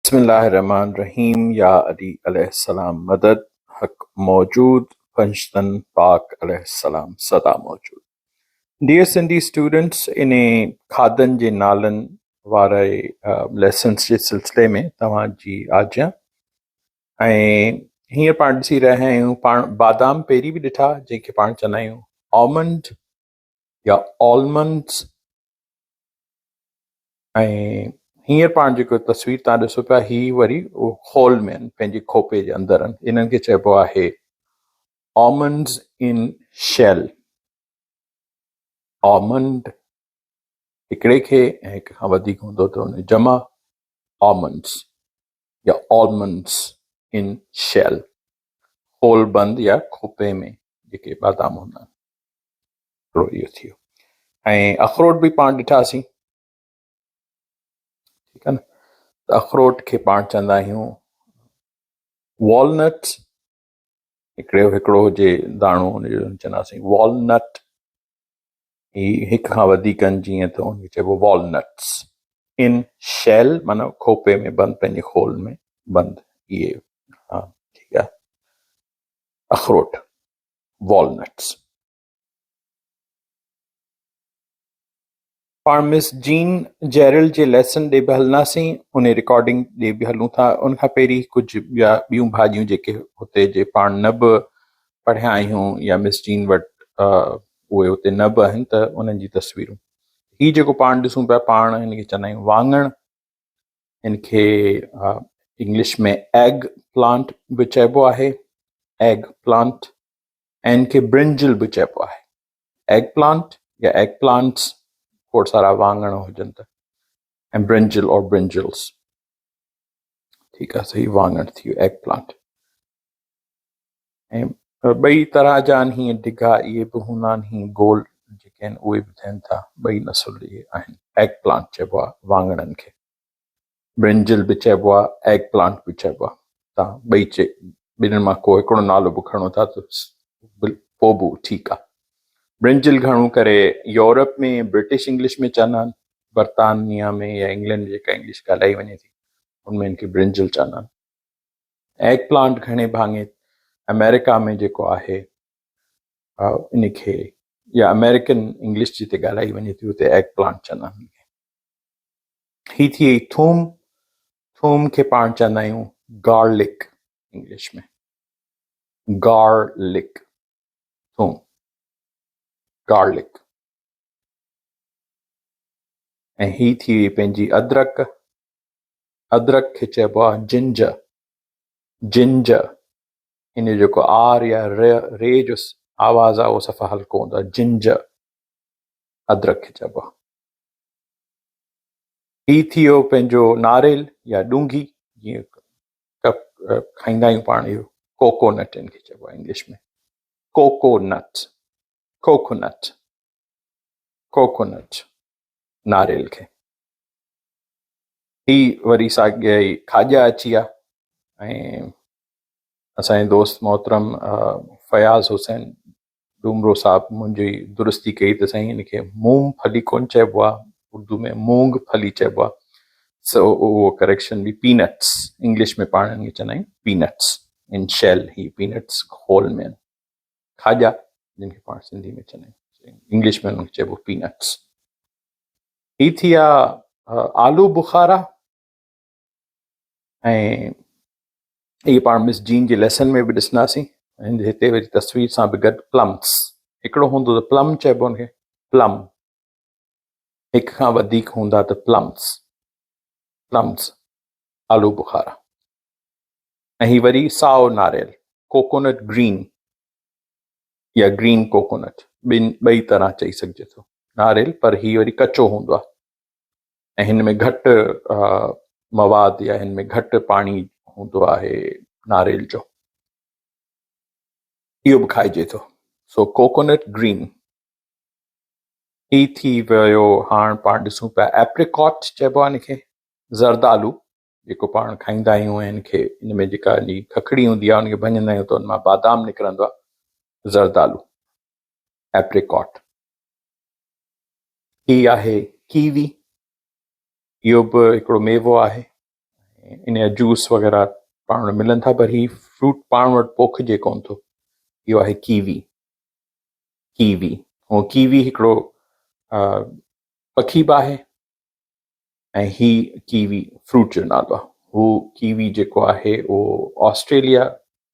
बिस्मिल्लाहिर्रहमानिर्रहीम या अली अलैहिस्सलाम मदद हक मौजूद पंचतन पाक अलैहिस्सलाम सदा मौजूद। डियर सिंधी स्टूडेंट्स, इन्हें खाधन जे नालन वारे लेसन्स जे सिलसिले में तव्हांजी आज्ञा। ऐं हींअर पाण ॾिसी रहिया आहियूं, पाण बादाम पहिरीं बि ॾिठा जंहिंखे पाण चवंदा आहियूं ऑलमंड या ऑलमंड्स। ऐं हींअर पाण जेको तस्वीर तव्हां ॾिसो पिया, ही वरी होल में आहिनि, पंहिंजे खोपे जे अंदरि आहिनि। इन्हनि खे चइबो आहे ऑलमंड्स इन शेल। ऑलमंड हिकिड़े खे ऐं हिक खां वधीक हूंदो त हुन जमा ऑलमंड्स या ऑलमंड्स इन शेल, होल बंद या खोपे में जेके बादाम हूंदा आहिनि। हिकिड़ो इहो थी वियो। ऐं अखरोट बि पाण ॾिठासीं, ठीकु आहे न। त अखरोट खे पाण चवंदा आहियूं वॉलनट्स। हिकिड़ो हुजे दाणो, हुनजो चवंदासीं वॉलनट। ही हिक खां वधीक आहिनि जीअं त हुनखे चइबो वॉलनट्स इन शेल, माना खोपे में बंदि, पंहिंजे खोल में बंदि। इहे हा, ठीकु आहे, अखरोट वॉलनट्स। पाण मिस जीन जेरल्ड जे लेसन ॾे बि हलंदासीं, उन रिकॉर्डिंग ॾे बि हलूं था। उनखां पहिरीं कुझु ॿियूं भाॼियूं जेके हुते जे पाण न बि पढ़िया आहियूं या मिस जीन वटि उहे हुते न बि आहिनि, त उन्हनि जी तस्वीरूं। हीउ जेको पाण ॾिसूं पिया, पाण हिनखे चवंदा आहियूं वाङण। हिनखे इंग्लिश में एग प्लांट बि चइबो आहे, एग प्लांट। ऐं हिनखे ब्रिंजल बि चइबो आहे। एग प्लांट या एग प्लांट्स, खोड़ सारा वाङण हुजनि त, ऐं ब्रिंजल और ब्रिंजल्स। ठीकु आहे, सही, वाङण थी वियो, एग प्लांट। ऐं ॿई तरह जा आहिनि, हीअं डिघा इहे बि हूंदा आहिनि, हीअं गोल जेके आहिनि उहे बि थियनि था। ॿई नसुल इहे आहिनि। एग प्लांट चइबो आहे वाङणनि खे, ब्रिंजल बि चइबो आहे, एग प्लांट बि चइबो आहे। तव्हां ॿई ॿिन्हिनि मां को हिकिड़ो नालो बि खणो था त पोइ बि ठीकु आहे। ब्रिंजल घणो करे यूरोप में ब्रिटिश इंग्लिश में चवंदा आहिनि, बर्तानिया में या इंग्लैंड जेका इंग्लिश ॻाल्हाई वञे थी उनमें हिनखे ब्रिंजल चवंदा आहिनि। एग प्लांट घणे भाङे अमेरिका में जेको आहे इनखे, या अमेरिकन इंग्लिश जिते ॻाल्हाई वञे थी उते एग प्लांट चवंदा आहिनि। ही थी वई थूम। थूम खे पाण चवंदा आहियूं गार्लिक इंग्लिश में, गार्लिक, थूम, गार्लिक। ऐं ही थी वई पंहिंजी अदरक। अदरक खे चइबो आहे जिंजर। जिंजर, इन जेको आर या रे जो आवाज़ आहे उहो सफ़ा हल्को हूंदो आहे। जिंजर, अदरक खे चइबो आहे। ही थी वियो पंहिंजो नारेल या ॾूंघी, जीअं खाईंदा आहियूं पाण, इहो कोकोनट इनखे चइबो आहे इंग्लिश में, कोकोनट, कोकोनट, कोकोनट, नारेल खे। ही वरी साॻिया खाॼा अची विया। ऐं असांजे दोस्त मोहतरम फयाज़ हुसैन डूमरो साहब मुंहिंजी दुरुस्ती कई त साईं हिनखे मूंगफली कोन चइबो आहे, उर्दू में मूंगफली चइबो आहे। सो उहो करेक्शन बि, पीनट्स इंग्लिश में पाण हिनखे चवंदा आहियूं पीनट्स इन शेल। ही पीनट्स होल में आहिनि, खाॼा जिनखे पाण सिंधी में चवंदा आहियूं, इंग्लिश में हुनखे चइबो पीनट्स। ही थी विया आलू बुखारा। ऐं इहे पाण मिस जीन जे लेसन में बि ॾिसंदासीं। हिते वरी तस्वीर सां बि गॾु प्लम्स। हिकिड़ो हूंदो त प्लम चइबो हुनखे, प्लम। हिक खां वधीक हूंदा त प्लम्स, प्लम्स, आलू बुखारा। ऐं ही वरी साओ नारेल, कोकोनट ग्रीन या ग्रीन कोकोनट, ॿई तरह चई सघिजे थो नारेल, पर ही वरी कचो हूंदो आहे ऐं हिन में घटि मवाद या हिन में घटि पाणी हूंदो आहे नारेल जो, इहो बि खाइजे थो। सो कोकोनट ग्रीन। ही थी वियो, हाणे पाण ॾिसूं पिया एप्रिकॉट चइबो आहे हिनखे, ज़रदालू जेको पाण खाईंदा आहियूं। ऐं हिनखे हिन में जेका खखड़ी हूंदी आहे हुनखे भञंदा आहियूं त हुन मां बादाम निकिरंदो आहे, ज़रदालू, एप्रिकॉट। ही आहे कीवी, इहो बि हिकिड़ो मेवो आहे। इन जा जूस वग़ैरह पाण वटि मिलनि था, पर ही फ्रूट पाण वटि पोखिजे कोन थो. इहो आहे कीवी. कीवी हिकिड़ो पखी बि आहे ऐं ही कीवी फ्रूट जो नालो आहे. हू कीवी जेको आहे उहो ऑस्ट्रेलिया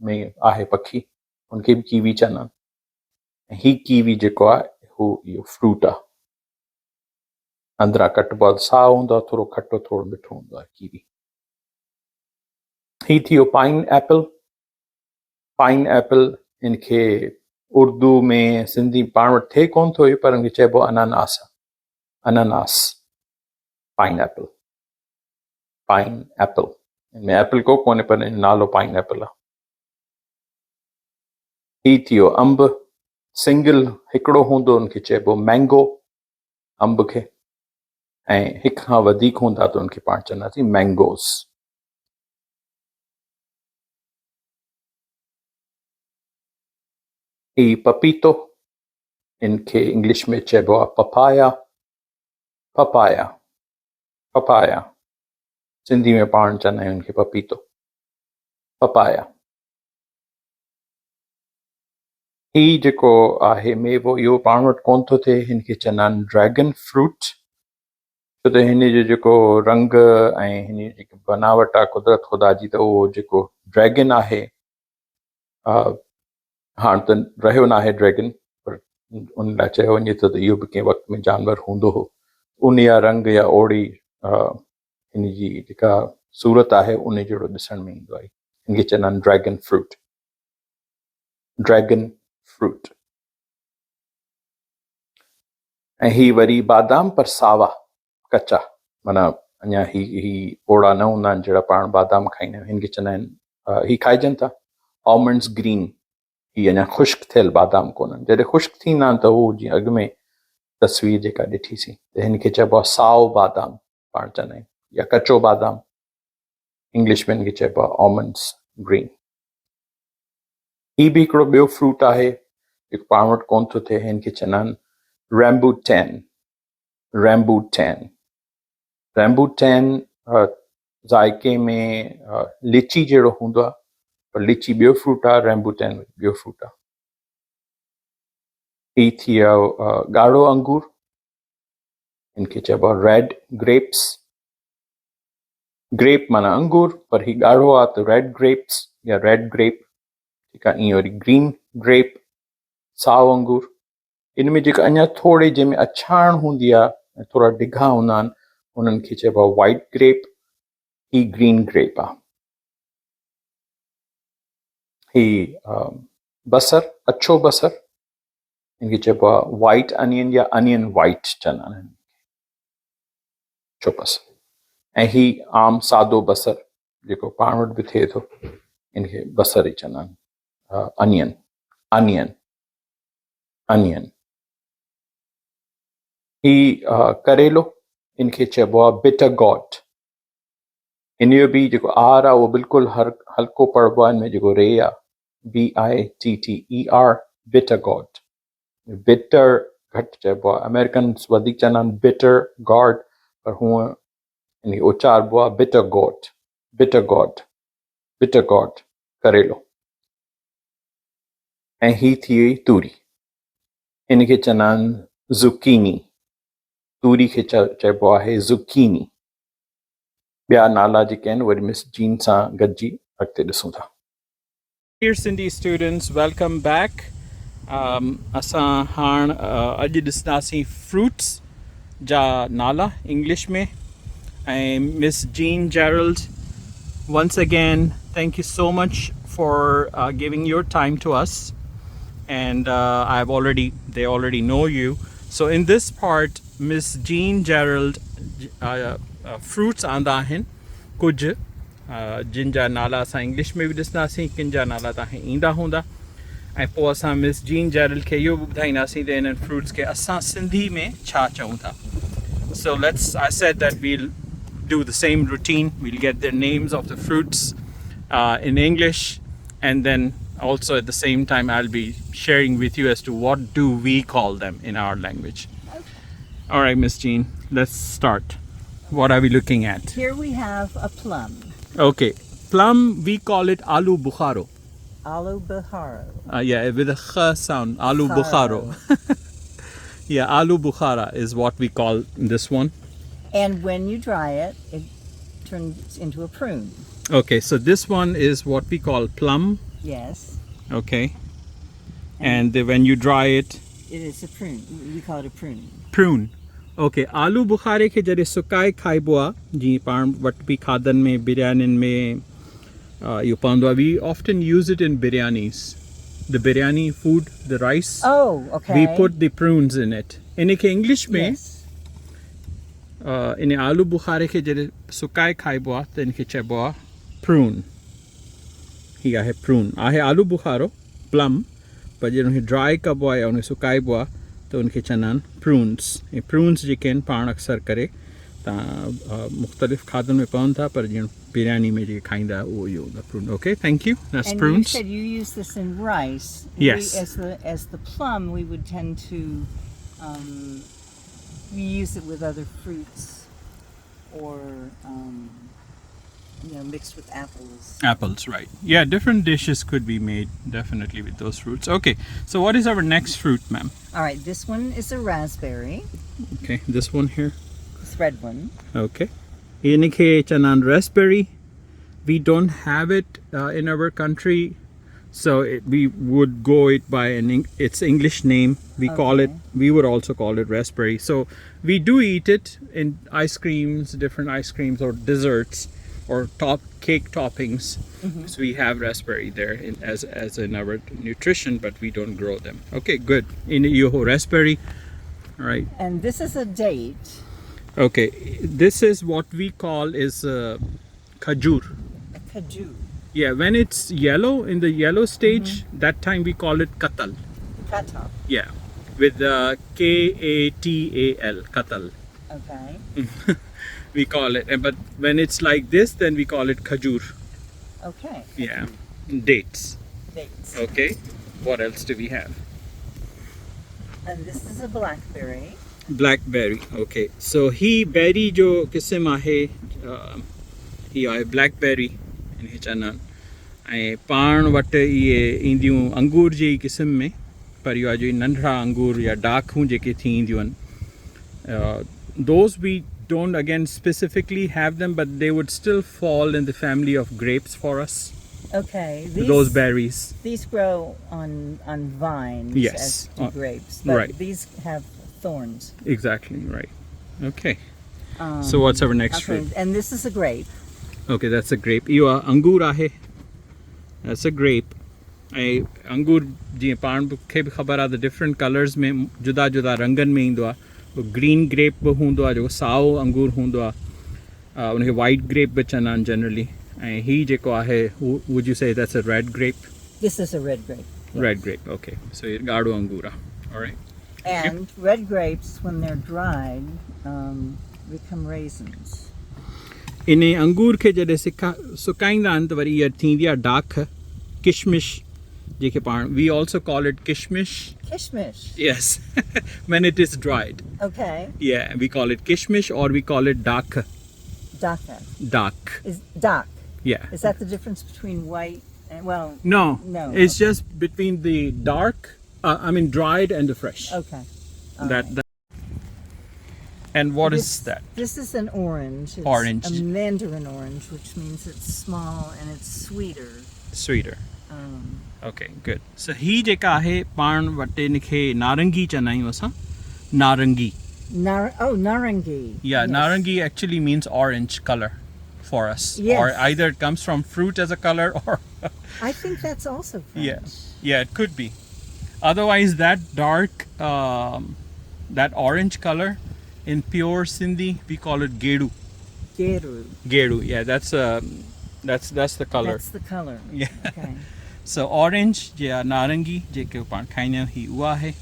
में आहे पखी, हुनखे बि कीवी चवंदा आहिनि. ऐं ही कीवी जेको आहे हू इहो फ्रूट आहे. अंदरां कटबो आहे, साओ हूंदो आहे, थोरो खटो थोरो मिठो हूंदो आहे कीवी. ही थियो पाइन एपल. पाइन एपल हिनखे उर्दू में सिंधी पाण वटि थिए कोन थो, पर हिनखे चइबो अनानास आहे. अनानास, पाइन एपल. पाइन एपल, हिनमें एपल को कोन्हे पर हिन नालो पाइन एपल आहे. ही थियो अंब. सिंगल हिकिड़ो हूंदो हुनखे चइबो मैंगो, अंब खे. ऐं हिक खां वधीक हूंदा त हुनखे पाण चवंदासीं मैंगोस. ही पपीतो, इनखे इंग्लिश में चइबो आहे पपाया. Papaya, papaya. सिंधी में पाण चवंदा आहियूं इनखे पपीतो, पपाया. ही जेको आहे मेवो इहो पाण वटि कोन थो थिए, हिनखे चवंदा आहिनि ड्रैगन फ्रूट. छो त हिन जो जेको रंग ऐं हिन जी जेकी बनावट आहे कुदरत ख़ुदा जी, त उहो जेको ड्रैगन आहे, हाणे त रहियो न आहे ड्रैगन, पर उन लाइ चयो वञे त इहो बि कंहिं वक़्त में जानवर हूंदो हो. उन जा रंग या ओड़ी हिन जी जेका सूरत आहे उन जहिड़ो ॾिसण में ईंदो आहे. हिनखे चवंदा आहिनि ड्रैगन फ्रूट. Dragon fruit. ऐं ही वरी बादाम, पर सावा, कचा, माना अञा ही ओड़ा न हूंदा आहिनि जहिड़ा पाण बादाम खाईंदा आहियूं. हिनखे चवंदा आहिनि, ही खाइजनि था ऑलमंड्स ग्रीन. ही अञा ख़ुश्क थियल बादाम कोन्हनि. जॾहिं ख़ुश्क थींदा आहिनि त हू जीअं अॻु में तस्वीर जेका ॾिठीसीं, त हिनखे चइबो आहे साओ बादाम पाण चवंदा आहियूं, या कचो बादाम. इंग्लिश में हिनखे चइबो आहे ऑलमंड्स ग्रीन. ही बि हिकिड़ो ॿियो फ्रूट आहे जेको पाण वटि कोन थो थिए. हिनखे चवंदा आहिनि रैम्बूटैन. रैम्बूटैन. रैम्बूटैन ज़ाइके में लीची जहिड़ो हूंदो आहे, पर लीची ॿियो फ्रूट आहे, रैम्बूटैन ॿियो फ्रूट आहे. ही थी वियो ॻाढ़ो अंगूर. हिनखे चइबो आहे रेड ग्रेप्स. ग्रेप माना अंगूर, पर ही ॻाढ़ो आहे त रेड ग्रेप्स या रेड ग्रेप. ठीकु आहे. ईअं वरी ग्रीन ग्रेप, साओ अंगूर. इन में जेका अञा थोरे जंहिंमें अछाण हूंदी आहे ऐं थोरा डिघा हूंदा आहिनि, उन्हनि खे चइबो आहे वाइट ग्रेप. ही ग्रीन ग्रेप आहे. ही बसर, अछो बसर. हिनखे चइबो आहे वाइट अनियन या अनियन वाइट चवंदा आहिनि, अछो बसर. ऐं ही आम सादो बसर जेको पाण वटि बि थिए थो, इनखे बसर ई चवंदा आहिनि. Onion, onion, onion. ही करेलो. इनखे चइबो आहे बिटर गॉड. इन जो बि जेको आर आहे उहो बिल्कुलु हल्को पढ़बो आहे. हिनमें जेको रे आहे, BITTER, बिटर गॉड. बिटर घटि चइबो आहे. अमेरिकन्स वधीक चवंदा आहिनि बिटर गॉड, पर हूअं हिनखे उचारबो आहे bitter gourd. Bitter gourd, bitter gourd करेलो. ऐं ही थी वई तूरी. हिनखे चवंदा आहिनि ज़ुकीनी. तूरी खे चइबो आहे ज़ुकीनी. ॿिया नाला जेके आहिनि वरी मिस जीन सां गॾिजी अॻिते ॾिसूं था. Dear Sindhi students, welcome back. असां हाणे अॼु ॾिसंदासीं फ्रूट्स जा नाला इंग्लिश में. ऐं miss gene Gerald, once again, thank you so much for giving your time to us. And they already know you. So in this part, Ms.Jean Jerauld fruits आंदा आहिनि कुझु जिन जा नाला असां इंग्लिश में बि ॾिसंदासीं, किन जा नाला तव्हांखे ईंदा हूंदा. ऐं पोइ असां मिस जीन जेरल्ड खे इहो बि ॿुधाईंदासीं त इन्हनि फ्रूट्स खे असां सिंधी में छा चऊं था. So I said that we'll do the same routine. We'll get the names of the fruits in English, and then also at the same time I'll be sharing with you as to what do we call them in our language. Okay. All right, Miss Jean, let's start. What are we looking at? Here we have a plum. Okay. Plum, we call it aloo bukharo. Aloo bukharo. Yeah, with a kh sound. Aloo bukharo. Yeah, aloo bukhara is what we call this one. And when you dry it, it turns into a prune. Okay, so this one is what we call plum. Yes. Okay. And when you dry it, it is a prune. We call it a prune. Prune. Okay, आलू बुखारे के जरे सुकाए खाइबो जी पाण what भी खाधन में बिरयानी में you pando. We often use it in biryanis. The biryani food, the rice. Oh, okay. We put the prunes in it. In English में in आलू बुखारे के जरे सुकाए खाइबो तो इनके चबो prune. ही आहे prune. आहे आलू बुखारो plum. पर जब उन्हें dry कबो या उन्हें सुकाए बो तो उनके चनान prunes. ये prunes जिकेन पाण अक्सर करे ता मुख्तलिफ खादन में पवन था पर जिन बिरयानी में जो खाइंदा वो यो the prune. Okay, thank you. That's and prunes. You said you use this in rice. Yes. As the plum, we would tend to we use it with other fruits or mixed with apples. Apples, right. Yeah, different dishes could be made definitely with those fruits. Okay, so what is our next fruit, ma'am? All right, this one is a raspberry. Okay, this one here. This red one. Okay. Inike chanan raspberry. We don't have it in our country, so we would go it by its English name. We call it. We would also call it raspberry. So we do eat it in ice creams, different ice creams or desserts, or cake toppings. So we have raspberry there as in our nutrition, but we don't grow them. Okay, good. In Yoho raspberry, all right. And this is a date. Okay, this is what we call is khajur. A khajur. Yeah, when it's yellow, in the yellow stage, that time we call it katal. Katal. Yeah, with Katal, katal. Okay. We call it, but when it's like this, then we call it khajur. Okay. Yeah, dates. Dates. Okay, what else do we have? And this is a blackberry. Blackberry. Okay, so he berry jo kism ahe he ahe blackberry in chanan ai pan wat ye indiyu angur je kism mein par yo jo nandra angur ya dark hu je ke thi indiyun those we don't again specifically have them, but they would still fall in the family of grapes for us. Okay. Those berries. These grow on vines Yes. as do grapes, but right. these have thorns. Exactly, right. Okay. So what's our next fruit? And this is a grape. Okay, that's a grape. You are angur ahe. That's a grape. I angur ji pan ke bhi khabar aa the different colors mein juda juda rangan mein indwa. Green grape हुंदो आहे जो Sao अंगूर हुंदो आहे उनखे white grape बि चवंदा आहिनि generally ऐं ही जेको आहे would you say that's a red grape? This is a red grape. Yes. Red grape, okay. So ये ॻाढ़ो अंगूर आहे. All right. And red grapes, when they're dried, become raisins. इन अंगूर खे जॾहिं सुकाईंदा आहिनि त वरी इहा थींदी आहे डाख किशमिश जेके पाण we also call it kishmish. Kishmish. Yes, when it is dried. Okay. Yeah, we call it kishmish or we call it dak. Daka. Dak. Is dak. Yeah. Is that the difference between white and No. No. It's just between the dark, dried and the fresh. Okay. That. And what is that? This is an orange. It's Orange. a mandarin orange, which means it's small and it's sweeter. Sweeter. Okay, good. So he जेका आहे पाण वटे इनखे नारंगी चवंदा आहियूं असां नारंगी. Narangi. Yeah, yes. Narangi actually means orange color for us. Yes. Or either it comes from fruit as a color or I think that's also French. Yeah, it could be. Otherwise that dark that orange color in pure Sindhi we call it gedu. Gedu, yeah, that's the color. That's the color. Yeah. Okay. So orange, yeah, narangi, जेके पाण खाईंदा आहियूं ही उहा आहे.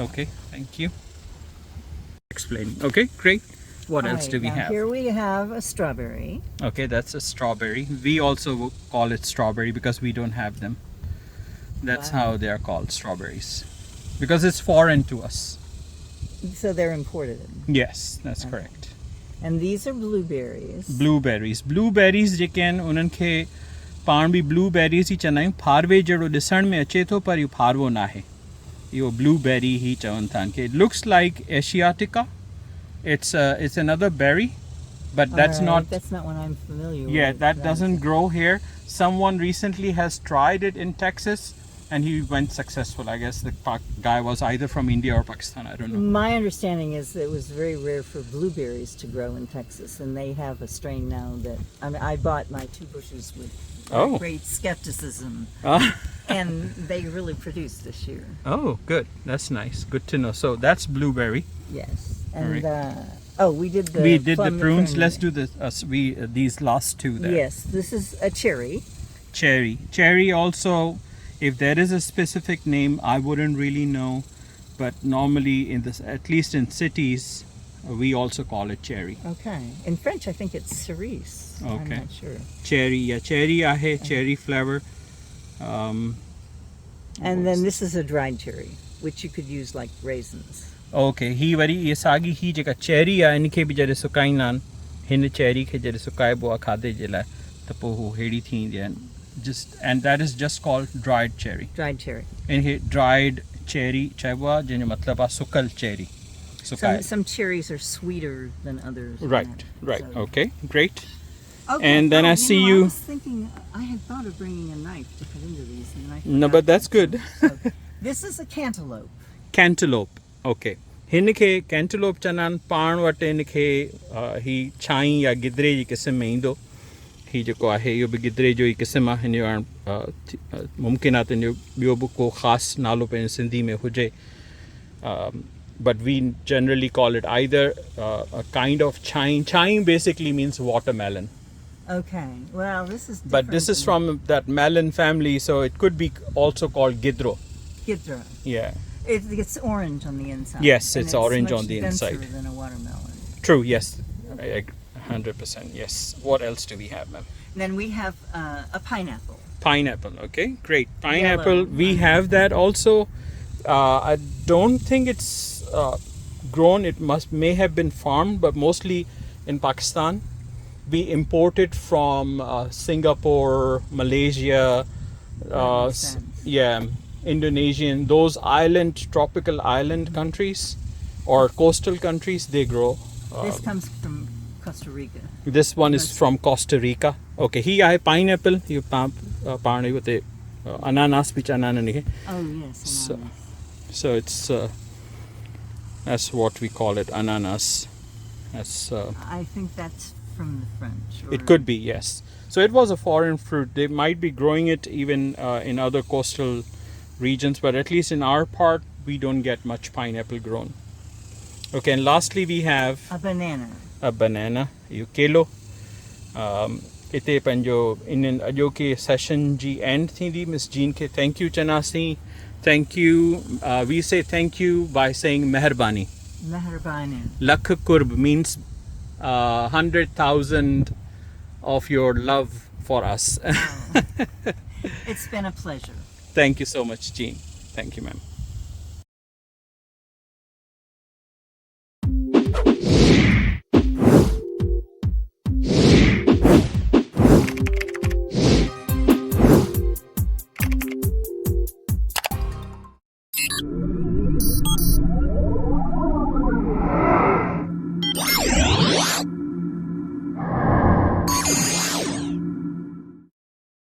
Okay, thank you. Explain. Okay, great. What else do we have? Here we have a strawberry. Okay, that's a strawberry. We also call it strawberry because we don't have them. That's how they are called, strawberries. Because it's foreign to us. So they're imported. Yes, that's correct. And these are blueberries. Blueberries जेके आहिनि उन्हनि खे पाण बि blueberries ई चवंदा आहियूं. फारवे जहिड़ो ॾिसण में अचे थो पर इहो फारवो न आहे. इहो blueberry ई चवनि था इनखे. It looks like Asiatica. It's another berry, but that's not. That's not one I'm familiar with. Yeah, that doesn't grow here. Someone recently has tried it in Texas, and he went successful. I guess the guy was either from India or Pakistan. I don't know. My understanding is that it was very rare for blueberries to grow in Texas, and they have a strain now that I bought my 2 bushes with great skepticism, and they really produced this year. Oh, good. That's nice. Good to know. So that's blueberry. Yes, and Right. we did the prunes. Let's do this. These last 2 there. Yes, this is a cherry. Cherry also. If there is a specific name, I wouldn't really know, but normally at least in cities, we also call it cherry. Okay. In French, I think it's cerise. Okay. I'm not sure. Cherry ahe, cherry flavor. And then this is a dried cherry, which you could use like raisins. Okay. He worry ये सागी ही जेका cherry आहे इनखे बि जॾहिं सुकाईंदा आहिनि, हिन cherry खे जॾहिं सुकाइबो आहे खाधे जे लाइ त पोइ हू हेड़ी थींदी आहिनि. And that is just called dried cherry. Dried cherry. And here dried cherry चइबो आहे जंहिंजो मतिलबु आहे सुकल cherry. Some cherries are sweeter than others. Right. So. Okay, great. Okay. And then I see I you. was thinking, I had thought of bringing a knife to cut into these, and I forgot. No, but that's good. So, this is a cantaloupe. Cantaloupe. Okay. हिनखे cantaloupe चवंदा आहिनि. पाण वटि हिनखे ही छाई या गिदरे जी क़िस्म में ईंदो. ही जेको आहे इहो बि गिदरे जो ई क़िस्म आहे. हिन जो हाणे मुमकिन आहे त हिन जो ॿियो बि को ख़ासि नालो पंहिंजे सिंधी में हुजे. But we generally call it either a kind of chain. Chain basically means watermelon. Okay. Well, this is different. But this is from that melon family, so it could be also called gidro. Gidra. Yeah. It's orange on the inside. Yes, and it's orange on the much inside. denser than a watermelon. True, yes. 100%, yes. What else do we have, ma'am? Then we have a pineapple. Pineapple, okay, great. Pineapple, Yellow. we have that also. I don't think it's grown. It may have been farmed, but mostly in Pakistan. We import it from Singapore, Malaysia, Indonesian, those tropical island countries or coastal countries, they grow. This comes from Costa Rica. This one is from Costa Rica. Okay, here I have pineapple. You ananas which ananas. Oh yes, ananas. So it's that's what we call it, ananas. That's I think that's from the French. It could be, yes. So it was a foreign fruit. They might be growing it even in other coastal regions, but at least in our part, we don't get much pineapple grown. Okay, and lastly we have a banana. A banana. You kilo. Ite panjo in ajo ke session ji end thindi. Ms. Jean ke thank you chanasi. Thank you. We say thank you by saying meharbani. Meharbani. Lakh kurb means 100,000 of your love for us. It's been a pleasure. Thank you so much, Jean. Thank you, ma'am.